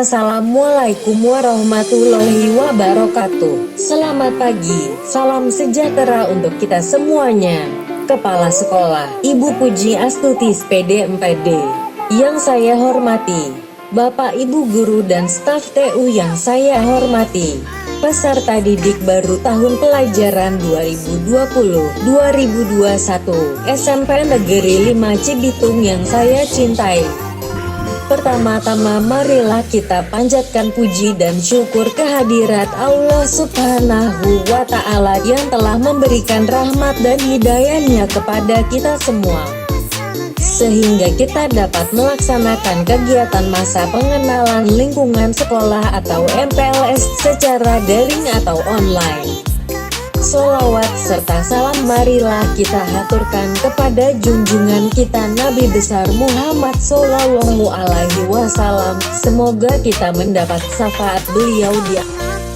Assalamualaikum warahmatullahi wabarakatuh. Selamat pagi, salam sejahtera untuk kita semuanya. Kepala Sekolah Ibu Puji Astuti SPD 4D yang saya hormati, Bapak Ibu Guru dan staf TU yang saya hormati, peserta didik baru tahun pelajaran 2020-2021 SMP Negeri 5 Cibitung yang saya cintai. Pertama-tama marilah kita panjatkan puji dan syukur kehadirat Allah Subhanahu wa Ta'ala yang telah memberikan rahmat dan hidayahnya kepada kita semua, sehingga kita dapat melaksanakan kegiatan masa pengenalan lingkungan sekolah atau MPLS secara daring atau online. Sholawat serta salam marilah kita haturkan kepada junjungan kita Nabi besar Muhammad Sallallahu Alaihi Wasallam. Semoga kita mendapat syafaat beliau di.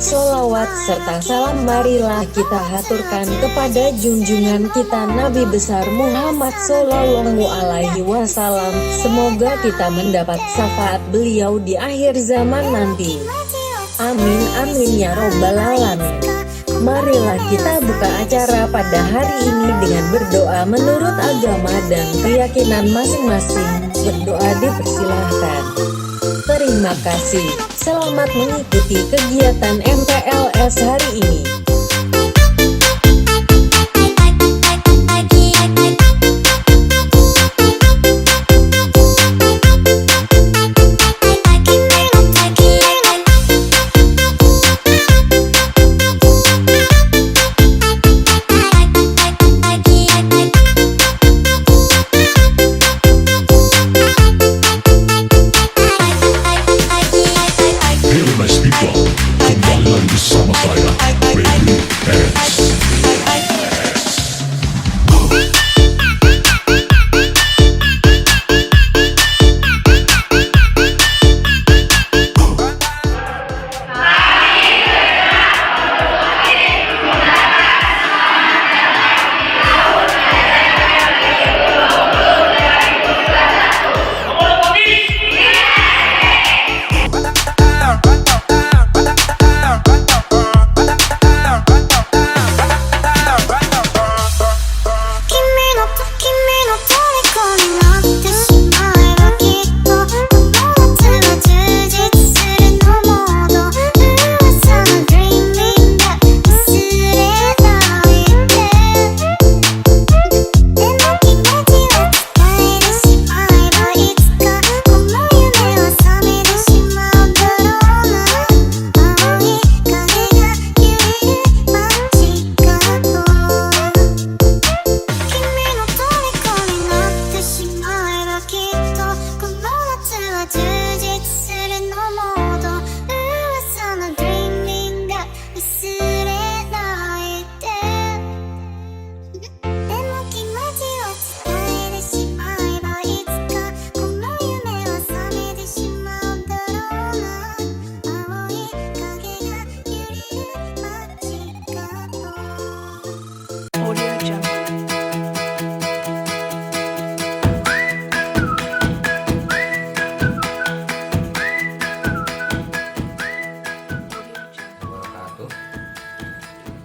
Sholawat serta salam marilah kita haturkan kepada junjungan kita Nabi besar Muhammad Sallallahu Alaihi Wasallam. Semoga kita mendapat syafaat beliau di akhir zaman nanti. Amin amin ya robbal alamin. Marilah kita buka acara pada hari ini dengan berdoa menurut agama dan keyakinan masing-masing. Berdoa dipersilahkan. Terima kasih. Selamat mengikuti kegiatan MPLS hari ini.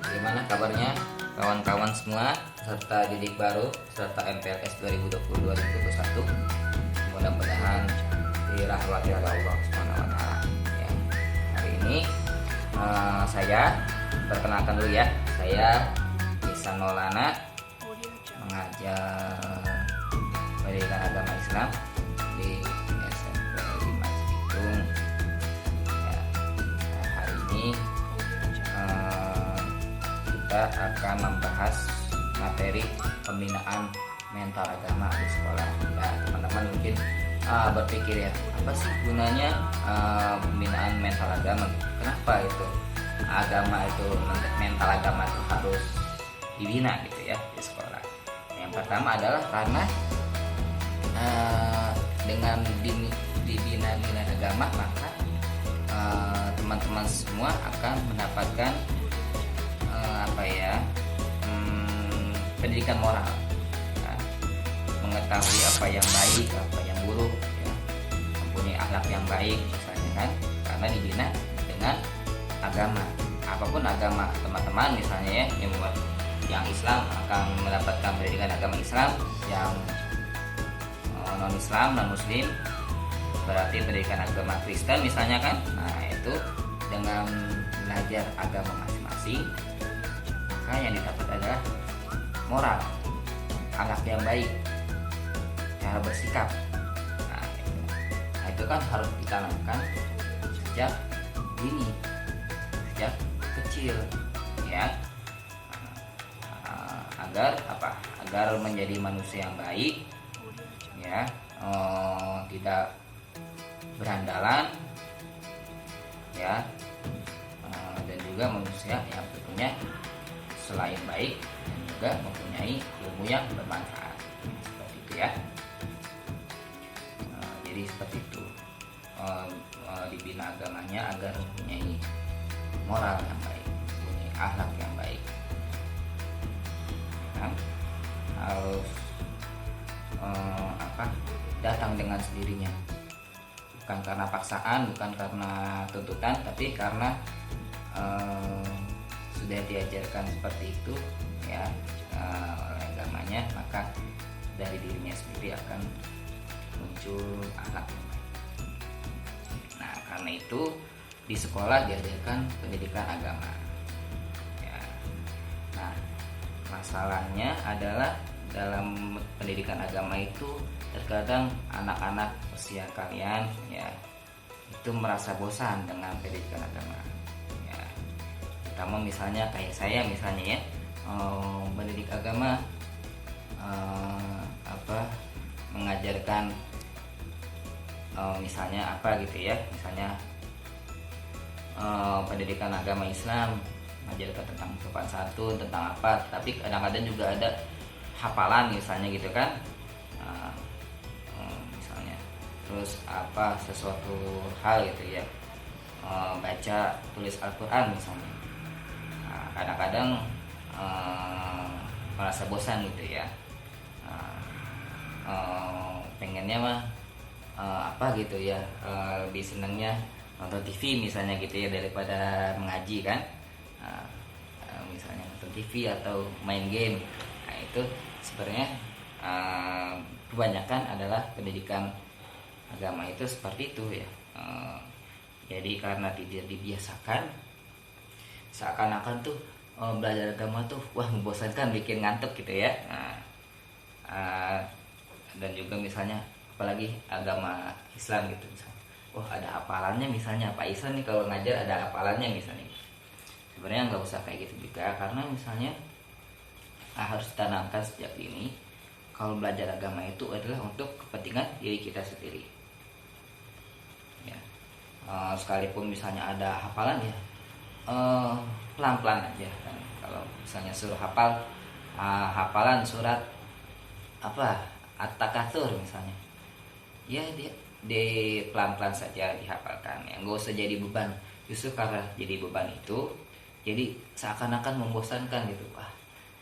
Bagaimana kabarnya kawan-kawan semua serta didik baru serta MPLS 2020-2021? Mudah-mudahan dirahmati oleh Allah Subhanahu wa Ta'ala. Ya. Hari ini saya perkenalkan dulu ya. Saya Ihsan Maulana, mengajar pendidikan agama Islam di SMP 5 Cibitung. Ya. Nah, hari ini kita akan membahas materi pembinaan mental agama di sekolah. Ya, teman-teman mungkin berpikir ya, apa sih gunanya pembinaan mental agama? Kenapa itu mental agama itu harus dibina gitu ya di sekolah? Yang pertama adalah karena dengan dibina nilai agama, maka teman-teman semua akan mendapatkan pendidikan moral, ya, mengetahui apa yang baik, apa yang buruk, ya, mempunyai akhlak yang baik misalnya kan. karena dibina dengan agama. Apapun agama teman-teman, misalnya ya, yang Islam akan mendapatkan pendidikan agama Islam, yang non Islam, non Muslim berarti pendidikan agama Kristen misalnya kan. Nah itu dengan belajar agama masing-masing, maka yang didapat adalah moral, akhlak yang baik, cara bersikap. Nah itu kan harus ditanamkan sejak dini, sejak kecil ya, agar apa? Agar menjadi manusia yang baik ya, tidak berandalan ya, dan juga manusia yang tentunya selain baik dan juga mempunyai ilmu yang bermanfaat, seperti itu ya. Jadi seperti itu, dibina agamanya agar mempunyai moral yang baik, mempunyai akhlak yang baik ya. Harus datang dengan sendirinya, bukan karena paksaan, bukan karena tuntutan, tapi karena sudah diajarkan seperti itu ya oleh agamanya, maka dari dirinya sendiri akan muncul akhlak yang baik. Nah karena itu di sekolah diajarkan pendidikan agama ya. Nah masalahnya adalah dalam pendidikan agama itu terkadang anak-anak usia kalian ya itu merasa bosan dengan pendidikan agama ya. Terutama misalnya kayak saya misalnya ya, pendidik agama mengajarkan misalnya apa gitu ya, misalnya pendidikan agama Islam mengajarkan tentang sopan santun, tentang apa, tapi kadang-kadang juga ada hafalan misalnya gitu kan, misalnya terus apa sesuatu hal gitu ya, baca tulis Al-Quran misalnya. Nah, kadang-kadang merasa bosan gitu ya, pengennya mah apa gitu ya, lebih senangnya nonton TV misalnya gitu ya daripada mengaji kan. Misalnya nonton TV atau main game. Nah itu sebenarnya kebanyakan adalah pendidikan agama itu seperti itu ya. Jadi karena tidak dibiasakan, seakan-akan tuh belajar agama tuh wah membosankan, bikin ngantuk gitu ya. Dan juga misalnya apalagi agama Islam gitu, misalnya wah ada hafalannya misalnya, Pak Islam nih kalau ngajar ada hafalannya misalnya. Sebenarnya nggak usah kayak gitu juga, karena misalnya harus ditanamkan sejak dini kalau belajar agama itu adalah untuk kepentingan diri kita sendiri ya. Sekalipun misalnya ada hafalan ya pelan-pelan aja kan. Kalau misalnya suruh hafal hafalan surat apa At-Takatsur misalnya ya, dia pelan-pelan saja dihafalkan ya, nggak usah jadi beban. Justru karena jadi beban itu jadi seakan-akan membosankan gitu.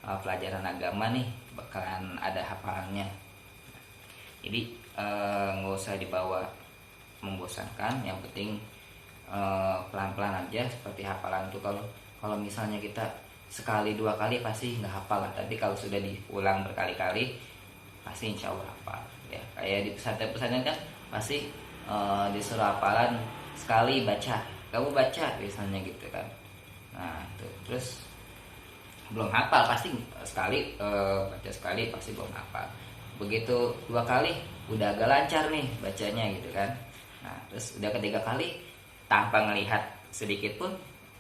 Pelajaran agama nih bakalan ada hafalannya, jadi nggak usah dibawa membosankan. Yang penting pelan-pelan aja, seperti hafalan tuh kalau misalnya kita sekali dua kali pasti nggak hafal, tapi kalau sudah diulang berkali-kali pasti insya Allah hafal ya. Kayak di pesantren-pesantren kan pasti disuruh hafalan sekali baca, kamu baca biasanya gitu kan. Nah itu terus belum hafal pasti sekali, baca sekali pasti belum hafal. Begitu dua kali udah agak lancar nih bacanya gitu kan. Nah terus udah ketiga kali tanpa ngelihat sedikit pun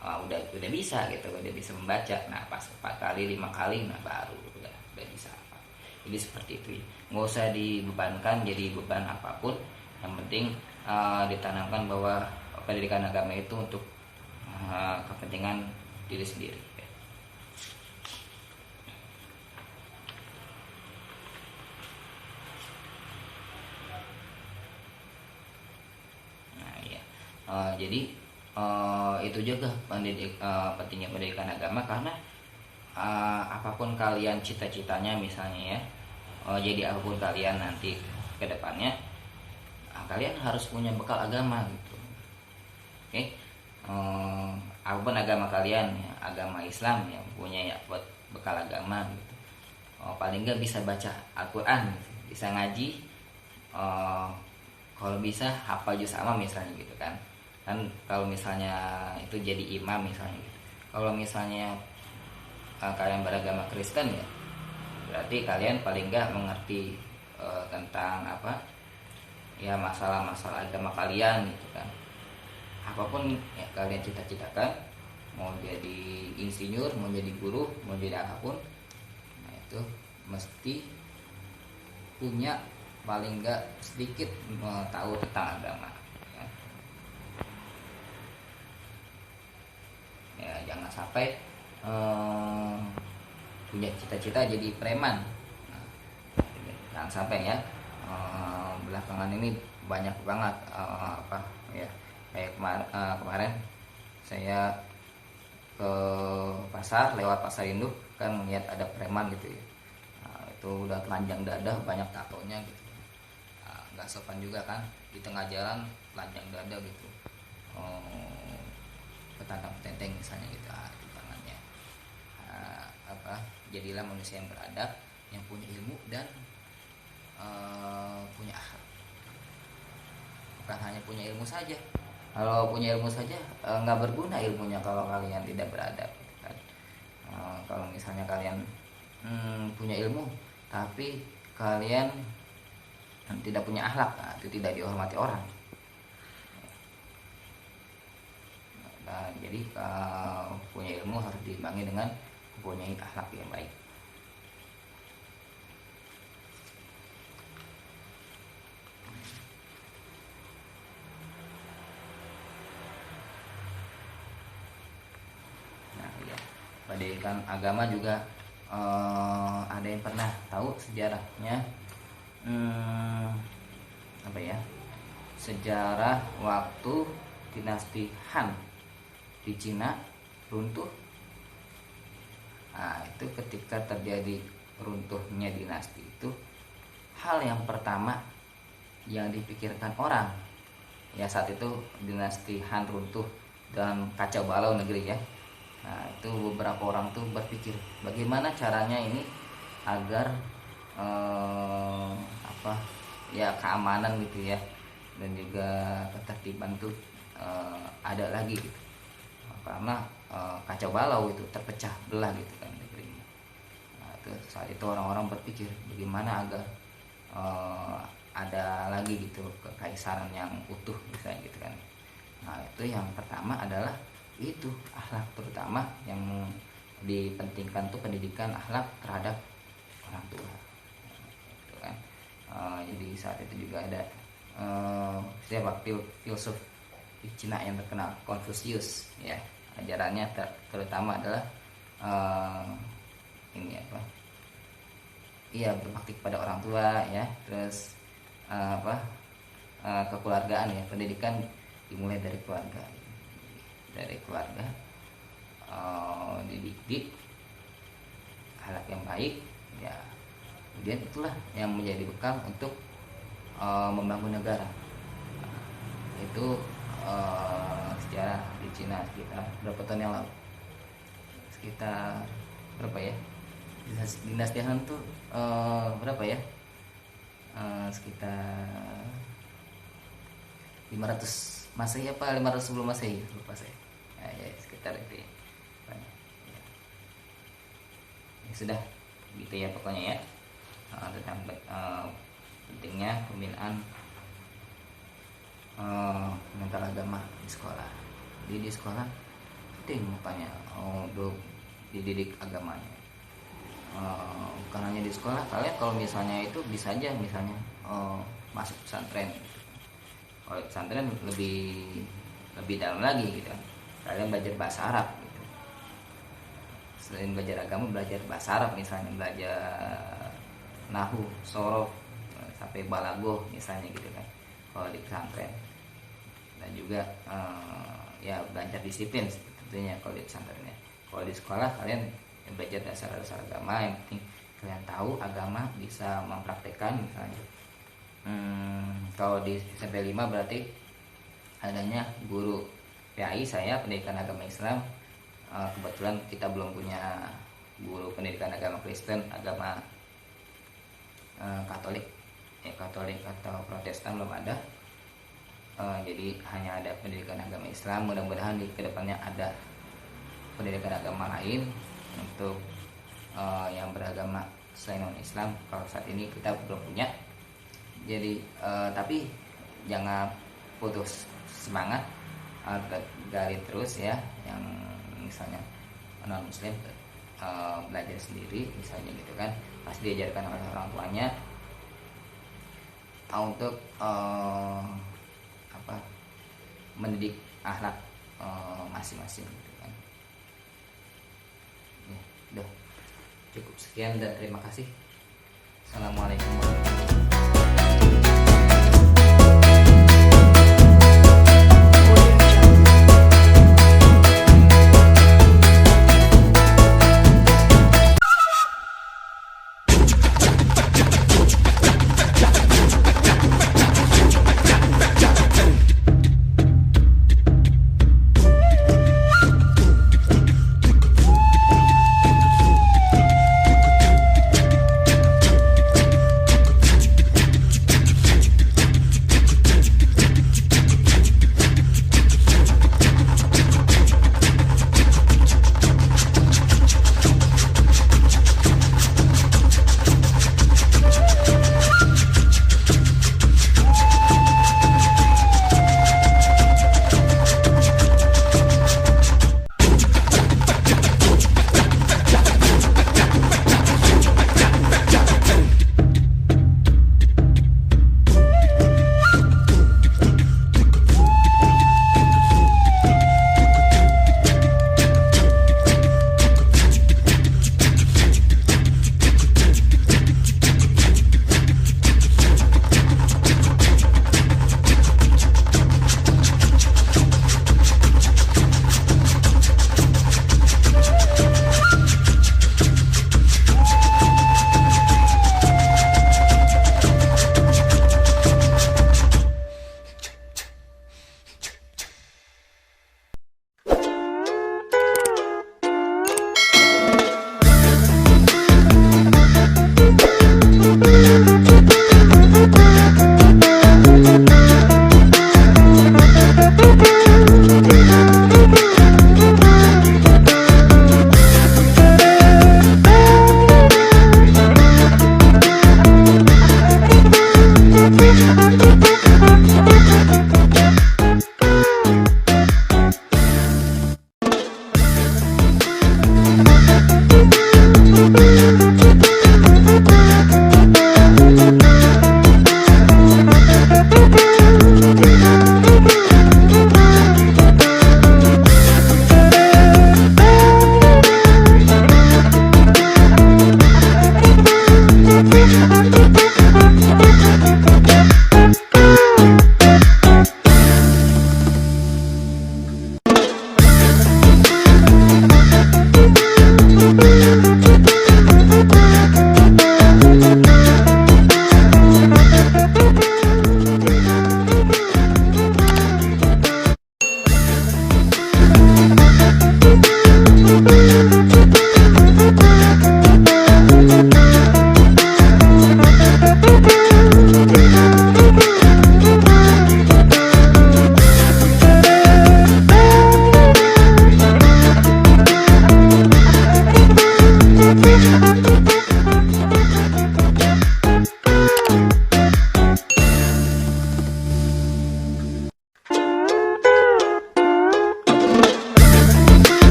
udah bisa gitu, udah bisa membaca. Nah pas 4 kali 5 kali nah baru udah bisa hafal. Jadi seperti itu ya, nggak usah dibebankan jadi beban apapun. Yang penting ditanamkan bahwa pendidikan agama itu untuk kepentingan diri sendiri. Jadi itu juga pentingnya pendidikan agama, karena apapun kalian cita-citanya misalnya ya, jadi apapun kalian nanti ke depannya, kalian harus punya bekal agama gitu. Oke. Apapun agama kalian ya, agama Islam yang punya ya buat bekal agama gitu. Paling nggak bisa baca Al-Quran gitu, bisa ngaji, kalau bisa hafal juz amma misalnya gitu kan. Kalau misalnya itu jadi imam misalnya gitu. Kalau misalnya kalian beragama Kristen ya, berarti kalian paling nggak mengerti tentang apa ya, masalah-masalah agama kalian gitu kan. Apapun ya kalian cita-citakan, mau jadi insinyur, mau jadi guru, mau jadi apapun, nah itu mesti punya paling nggak sedikit tahu tentang agama ya. Ya jangan sampai punya cita-cita jadi preman. Nah, jangan sampai ya. Belakangan ini banyak banget apa ya, kayak kemarin saya ke pasar, lewat pasar induk kan, melihat ada preman gitu ya. Nah, itu udah telanjang dada, banyak tatonya gitu. Nggak sopan juga kan, di tengah jalan telanjang dada gitu, petantang petenteng misalnya gitu. Itu tangannya apa, jadilah manusia yang beradab, yang punya ilmu dan punya akhlak. Bukan hanya punya ilmu saja. Kalau punya ilmu saja nggak berguna ilmunya kalau kalian tidak beradab gitu kan. Kalau misalnya kalian punya ilmu tapi kalian tidak punya akhlak, nah, itu tidak dihormati orang. Nah, jadi punya ilmu harus diimbangi dengan mempunyai akhlak yang baik. Pendidikan agama juga ada yang pernah tahu sejarahnya, apa ya, sejarah waktu dinasti Han di Cina runtuh. Nah, itu ketika terjadi runtuhnya dinasti itu, hal yang pertama yang dipikirkan orang ya, saat itu dinasti Han runtuh dan kacau balau negeri ya. Nah, itu beberapa orang tuh berpikir bagaimana caranya ini agar apa ya, keamanan gitu ya, dan juga ketertiban tuh ada lagi gitu. Karena kacau balau itu, terpecah belah gitu kan negerinya. Nah, itu saat itu orang-orang berpikir bagaimana agar ada lagi gitu kekaisaran yang utuh misalnya gitu kan. Nah, itu yang pertama adalah itu akhlak, terutama yang dipentingkan tuh pendidikan akhlak terhadap orang tua gitu kan. Jadi saat itu juga ada siapa filsuf di Cina yang terkenal, Confucius ya. Ajarannya terutama adalah ini apa, iya, berbakti kepada orang tua ya, terus kekeluargaan ya, pendidikan dimulai dari keluarga, dididik akhlak yang baik ya, kemudian itulah yang menjadi bekal untuk membangun negara. Itu sejarah di Cina sekitar berapa tahun yang lalu, sekitar berapa ya, dinasti Han tuh berapa ya, sekitar 500 Masehi apa 500 sebelum Masehi, lupa saya ya, sekitar itu ya. Ya sudah gitu ya pokoknya ya, tentang pentingnya pembinaan mental agama di sekolah. Jadi di sekolah penting makanya untuk dididik agamanya. Bukan hanya di sekolah, kalian kalau misalnya itu bisa aja misalnya masuk pesantren. Kalau pesantren lebih dalam lagi gitu. Kalian belajar bahasa Arab gitu. Selain belajar agama, belajar bahasa Arab misalnya, belajar nahu, sorof, sampai balagoh misalnya gitu kan, kalau di pesantren. Dan juga ya belajar disiplin tentunya kalau di pesantrennya. Kalau di sekolah kalian belajar dasar-dasar agama, yang penting kalian tahu agama, bisa mempraktekkan misalnya. Kalau di SMP 5 berarti adanya guru PAI saya pendidikan agama Islam. Kebetulan kita belum punya guru pendidikan agama Kristen, agama Katolik, Katolik atau Protestan belum ada. Jadi hanya ada pendidikan agama Islam. Mudah-mudahan di kedepannya ada pendidikan agama lain untuk yang beragama selain non Islam. Kalau saat ini kita belum punya. Jadi tapi jangan putus semangat, gali terus ya, yang misalnya non muslim belajar sendiri misalnya gitu kan, pasti diajarkan oleh orang tuanya untuk mendidik akhlak masing-masing gitu kan. Ya, udah cukup sekian dan terima kasih. Assalamualaikum warahmatullahi wabarakatuh.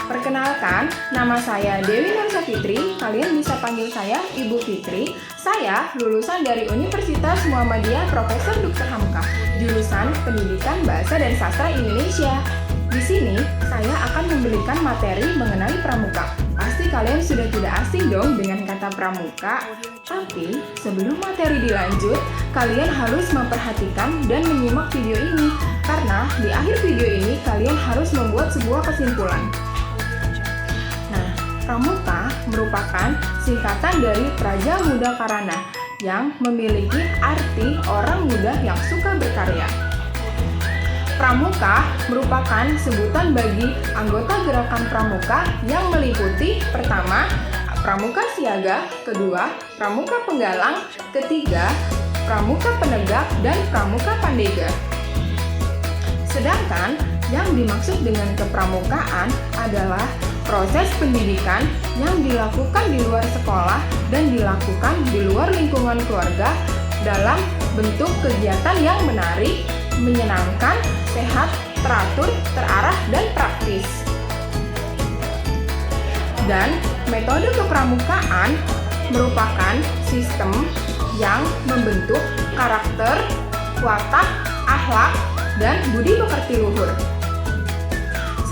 Perkenalkan, nama saya Dewi Narsa Fitri, kalian bisa panggil saya Ibu Fitri. Saya lulusan dari Universitas Muhammadiyah Profesor Dr. Hamka, jurusan Pendidikan Bahasa dan Sastra Indonesia. Di sini, saya akan memberikan materi mengenai pramuka. Pasti kalian sudah tidak asing dong dengan kata pramuka. Tapi, sebelum materi dilanjut, kalian harus memperhatikan dan menyimak video ini. Karena di akhir video ini, kalian harus membuat sebuah kesimpulan. Pramuka merupakan singkatan dari Praja Muda Karana yang memiliki arti orang muda yang suka berkarya. Pramuka merupakan sebutan bagi anggota gerakan pramuka yang meliputi pertama, pramuka siaga, kedua, pramuka penggalang, ketiga, pramuka penegak, dan pramuka pandega. Sedangkan yang dimaksud dengan kepramukaan adalah proses pendidikan yang dilakukan di luar sekolah dan dilakukan di luar lingkungan keluarga dalam bentuk kegiatan yang menarik, menyenangkan, sehat, teratur, terarah, dan praktis. Dan metode kepramukaan merupakan sistem yang membentuk karakter, watak, akhlak, dan budi pekerti luhur.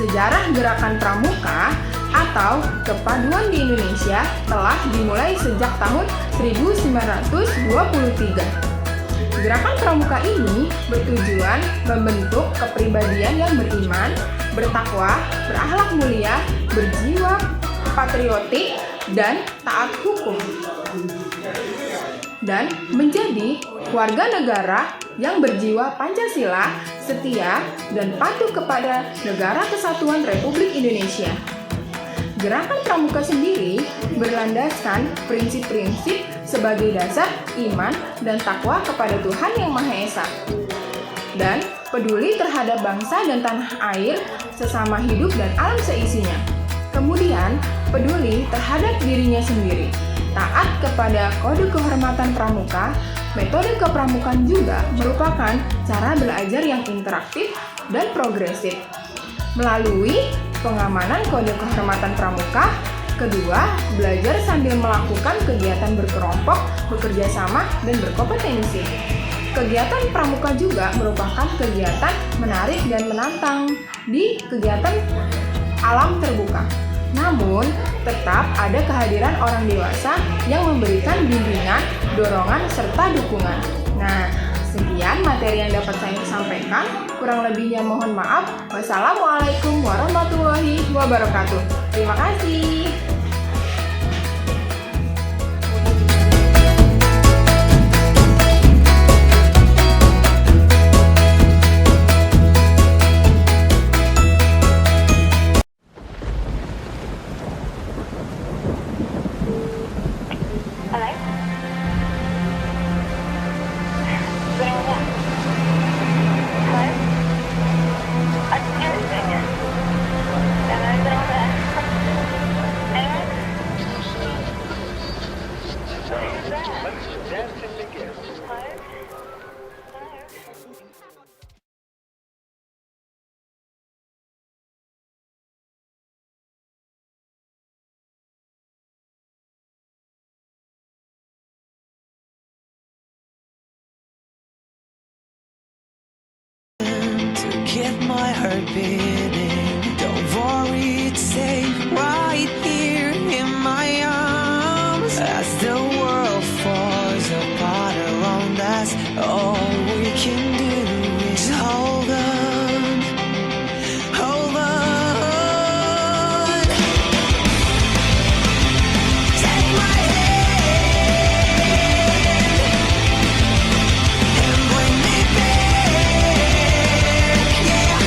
Sejarah gerakan pramuka atau kepaduan di Indonesia telah dimulai sejak tahun 1923. Gerakan pramuka ini bertujuan membentuk kepribadian yang beriman, bertakwa, berakhlak mulia, berjiwa patriotik, dan taat hukum. Dan menjadi warga negara yang berjiwa Pancasila, setia, dan patuh kepada Negara Kesatuan Republik Indonesia. Gerakan pramuka sendiri berlandaskan prinsip-prinsip sebagai dasar iman dan takwa kepada Tuhan Yang Maha Esa, dan peduli terhadap bangsa dan tanah air, sesama hidup dan alam seisinya. Kemudian, peduli terhadap dirinya sendiri, taat kepada kode kehormatan pramuka. Metode kepramukaan juga merupakan cara belajar yang interaktif dan progresif. Melalui pengamanan kode kehormatan pramuka, kedua, belajar sambil melakukan kegiatan berkelompok, bekerja sama, dan berkompetensi. Kegiatan pramuka juga merupakan kegiatan menarik dan menantang di kegiatan alam terbuka. Namun, tetap ada kehadiran orang dewasa yang memberikan bimbingan, dorongan, serta dukungan. Nah, sekian materi yang dapat saya sampaikan. Kurang lebihnya mohon maaf. Wassalamualaikum warahmatullahi wabarakatuh. Terima kasih. Get my heart beating. Don't worry, it's safe right here in my arms. As the world falls apart around us, all we can do is hold on, hold on. Take my hand and bring me back. Yeah.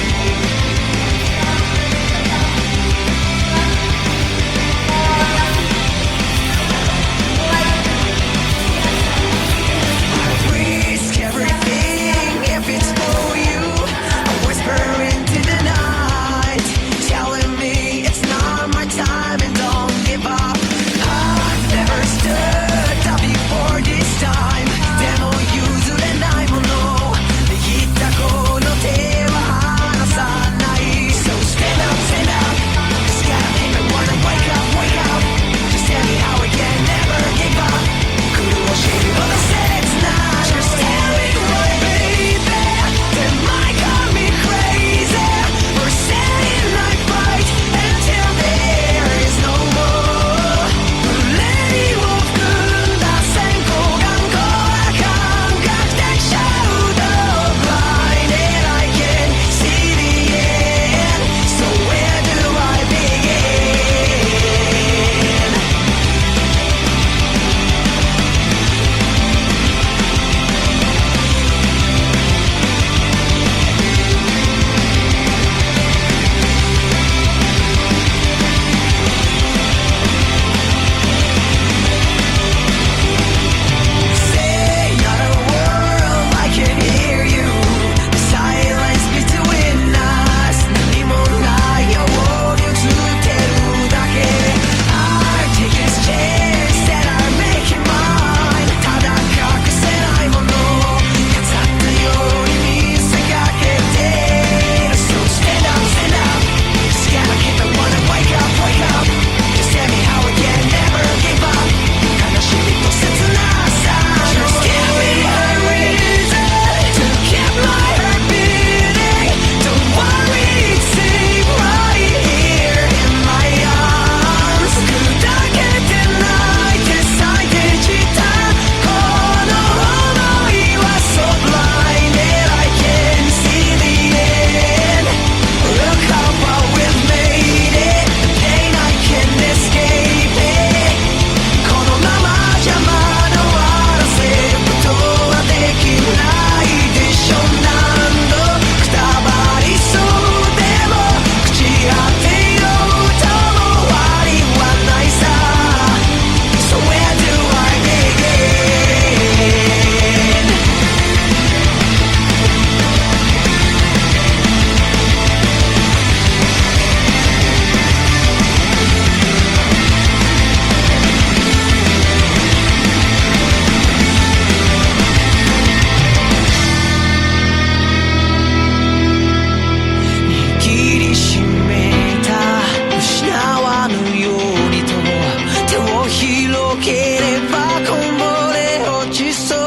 ければこぼれ落ちそう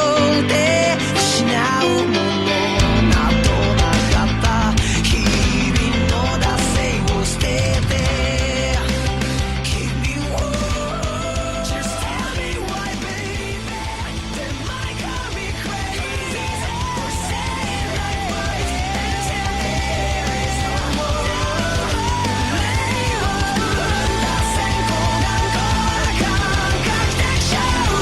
で失うものなどなかった日々の惰性を捨てて君を Just tell me why baby That might drive me crazy Or say it right words and tell me there is no more Lay on 打線こがんこらかんかきたくしゃう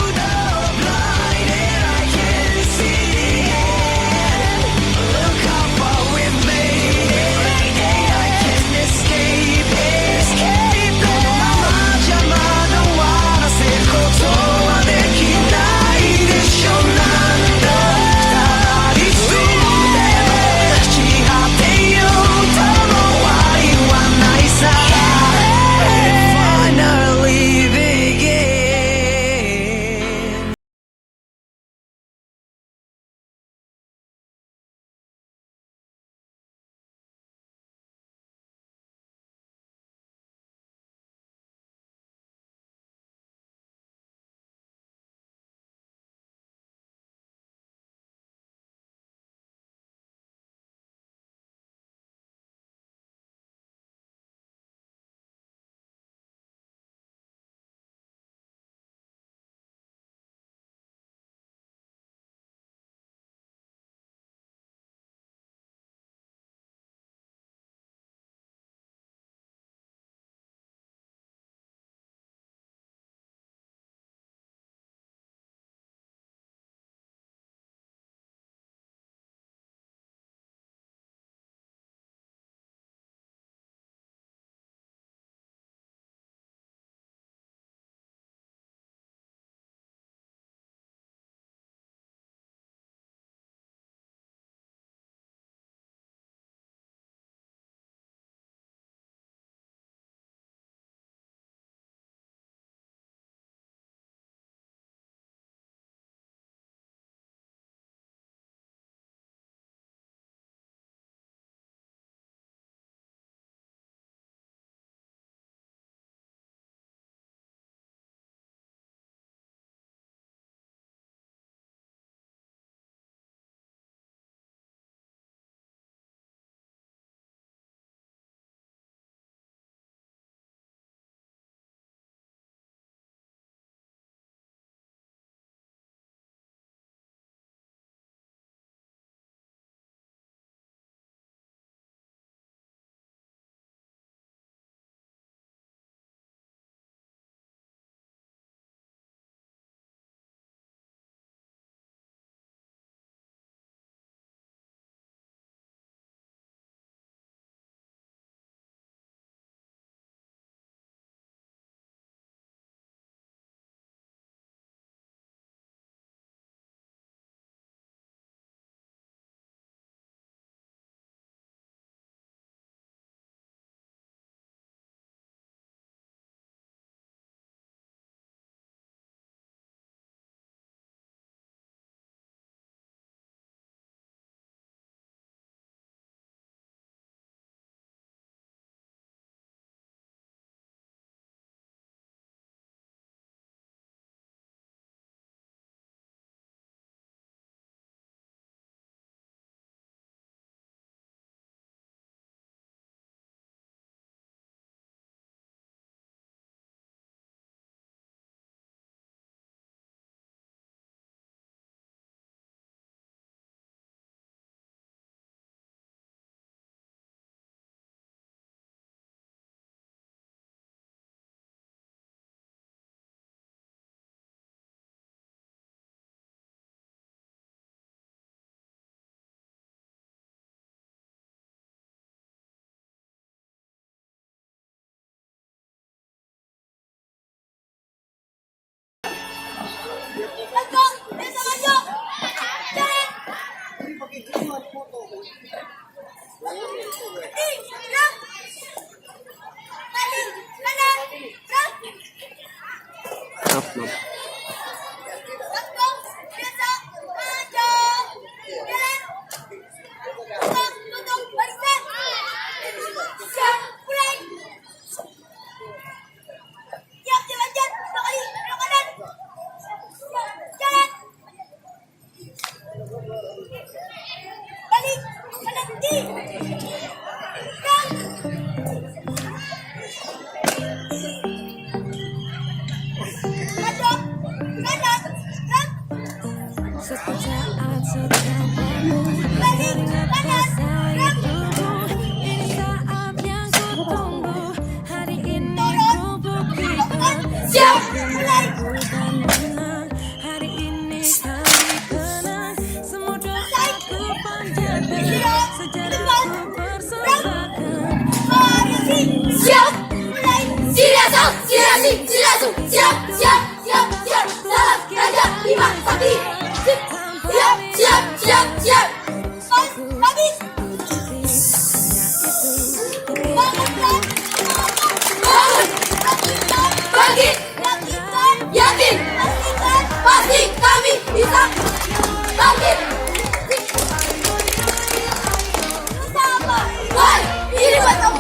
Siap, mulai. Siap, mulai. Siriaso, siriasi, siriasu. Siap, siap, siap, siap. Salam, raja, lima, sakti. Siap, siap, siap, siap. Habis. Bangun. Bangkit. Yakin. Pasti kami bisa. Bangkit. Bisa apa? Woi, ini buat kamu.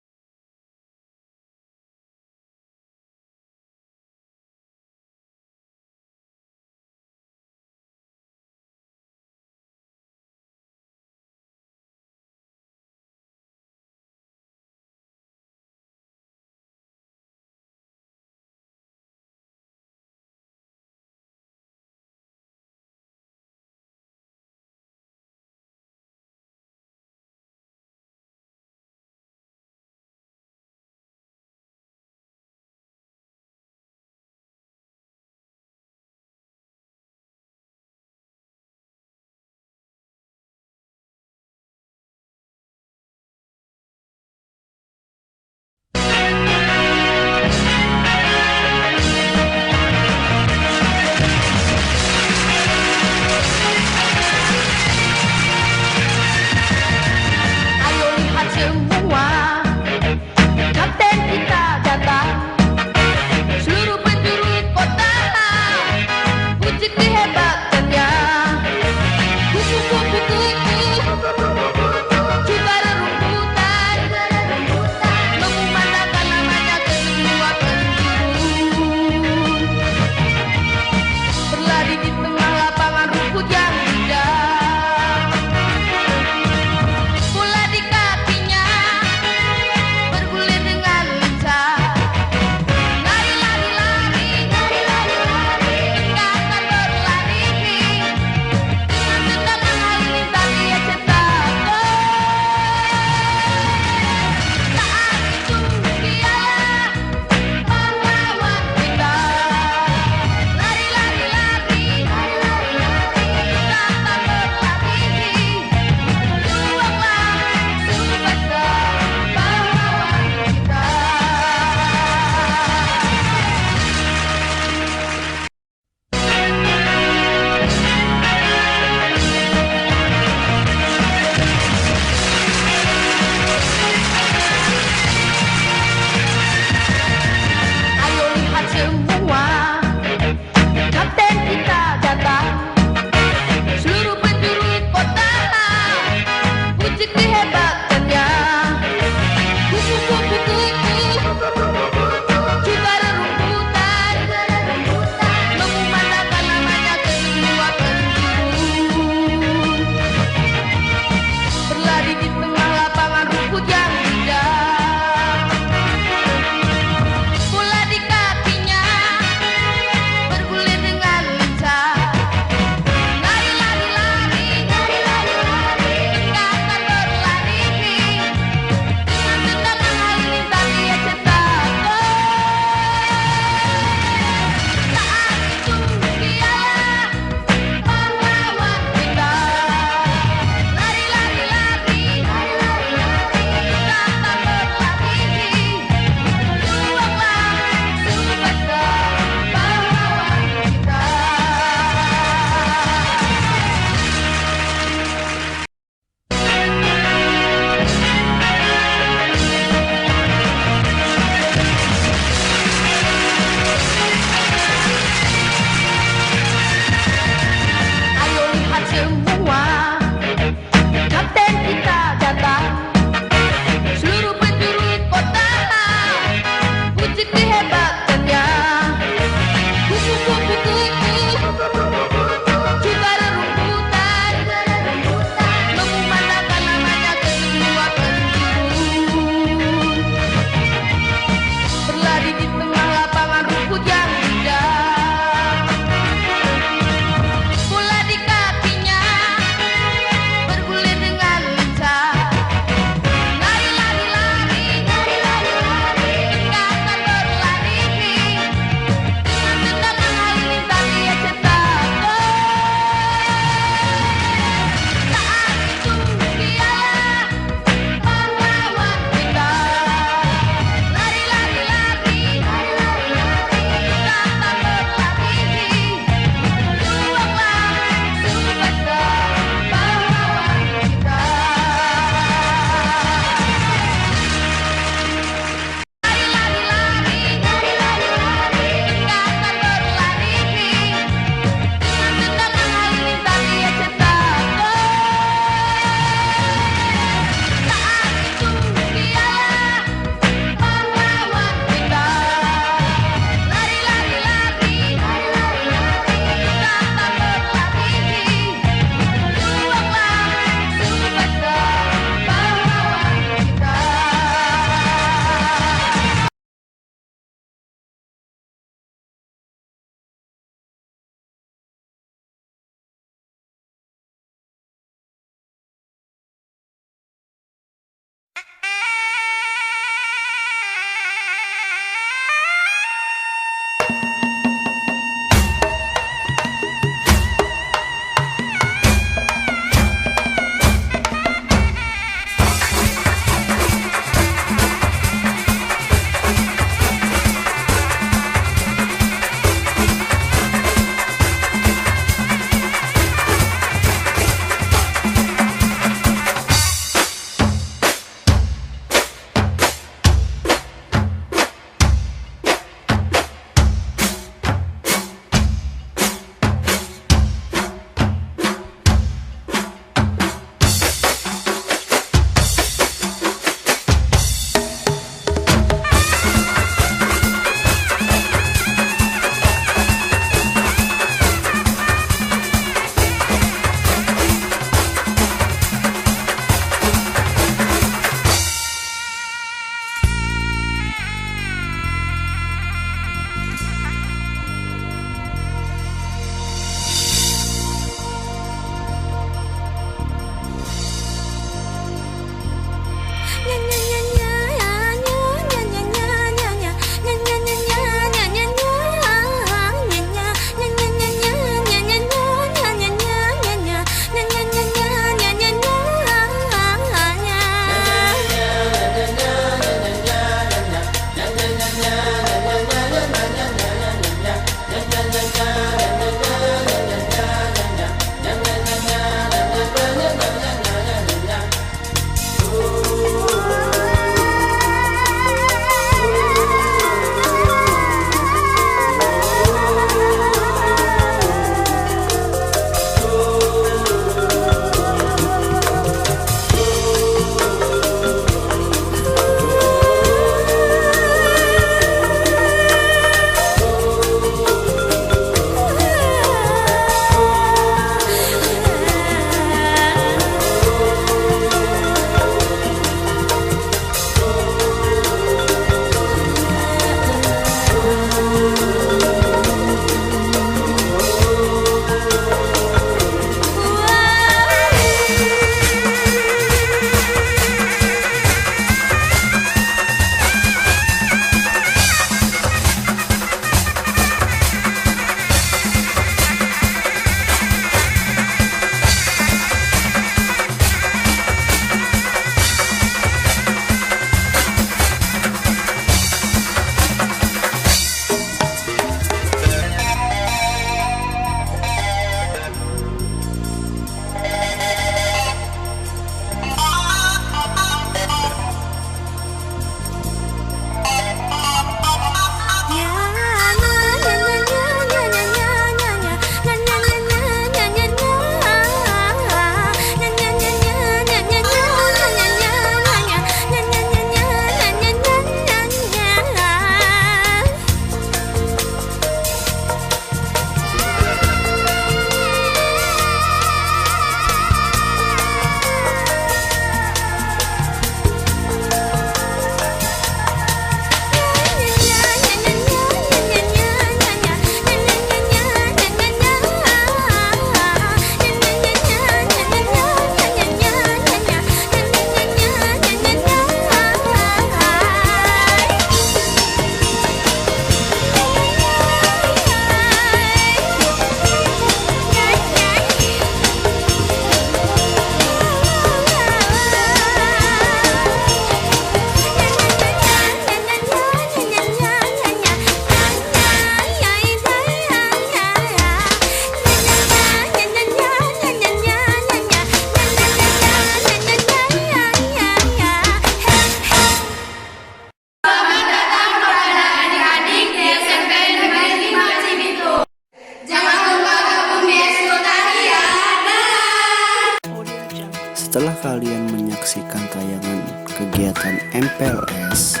Setelah kalian menyaksikan tayangan kegiatan MPLS,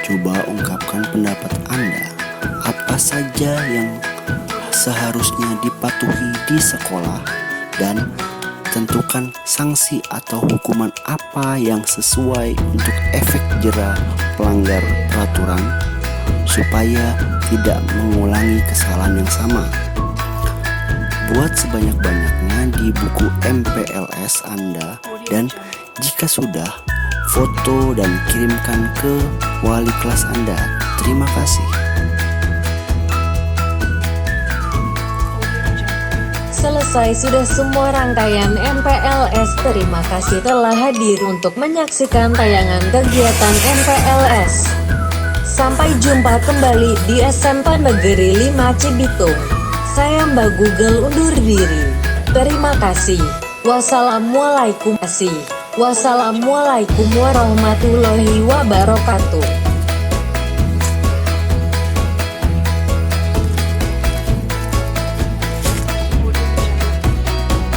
coba ungkapkan pendapat Anda. Apa saja yang seharusnya dipatuhi di sekolah dan tentukan sanksi atau hukuman apa yang sesuai untuk efek jera pelanggar peraturan supaya tidak mengulangi kesalahan yang sama. Buat sebanyak-banyaknya di buku MPLS Anda, dan jika sudah, foto dan kirimkan ke wali kelas Anda. Terima kasih. Selesai sudah semua rangkaian MPLS. Terima kasih telah hadir untuk menyaksikan tayangan kegiatan MPLS. Sampai jumpa kembali di SMP Negeri 5 Cibitung. Saya Mbak Google undur diri. Terima kasih. Wassalamualaikum warahmatullahi wabarakatuh.